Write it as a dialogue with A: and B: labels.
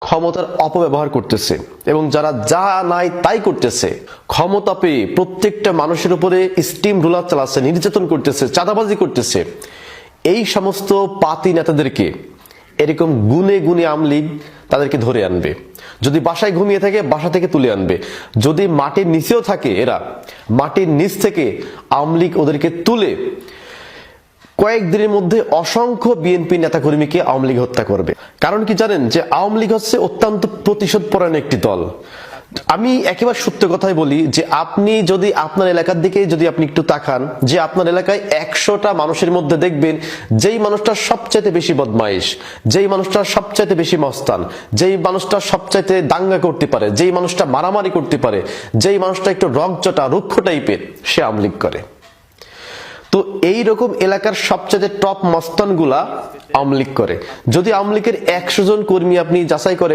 A: ক্ষমতার অপব্যবহার করতেছে এবং যারা যা নাই তাই করতেছে, ক্ষমতা পেয়ে প্রত্যেকটা মানুষের উপরে স্টিম রোলার চালাচ্ছে, নির্যাতন করতেছে, চাঁদাবাজি করতেছে, এই সমস্ত পাতি নেতাদেরকে এরকম গুনে গুনে আওয়ামী লীগ তাদেরকে ধরে আনবে। যদি বাসায় ঘুমিয়ে থাকে বাসা থেকে তুলে আনবে, যদি মাটির নিচেও থাকে এরা মাটির নিচ থেকে আওয়ামী লীগ ওদেরকে তুলে কয়েকদিনের মধ্যে অসংখ্য বিএনপি নেতাকর্মীকে আওয়ামী লীগ হত্যা করবে। কারণ কি জানেন যে আওয়ামী লীগ হচ্ছে অত্যন্ত প্রতিশোধ পরায়ণ একটি দল। আমি একেবারে সত্য কথাই বলি যে আপনি যদি আপনার এলাকার দিকে যদি আপনি একটু তাকান, যে আপনার এলাকায় 100টা মানুষের মধ্যে দেখবেন যেই মানুষটা সবচাইতে বেশি বদমাইশ, যেই মানুষটা সবচাইতে বেশি মস্তান, যেই মানুষটা সবচাইতে দাঙ্গা করতে পারে, যেই মানুষটা মারামারি করতে পারে, যেই মানুষটা একটু রকচটা রুক্ষ টাইপের, সে আওয়ামী লীগ করে। তো এই রকম এলাকার সবচেয়ে টপ মস্তান গুলা আওয়ামী লীগ করে। যদি আওয়ামী লীগের 100 জন কর্মী আপনি যাচাই করেন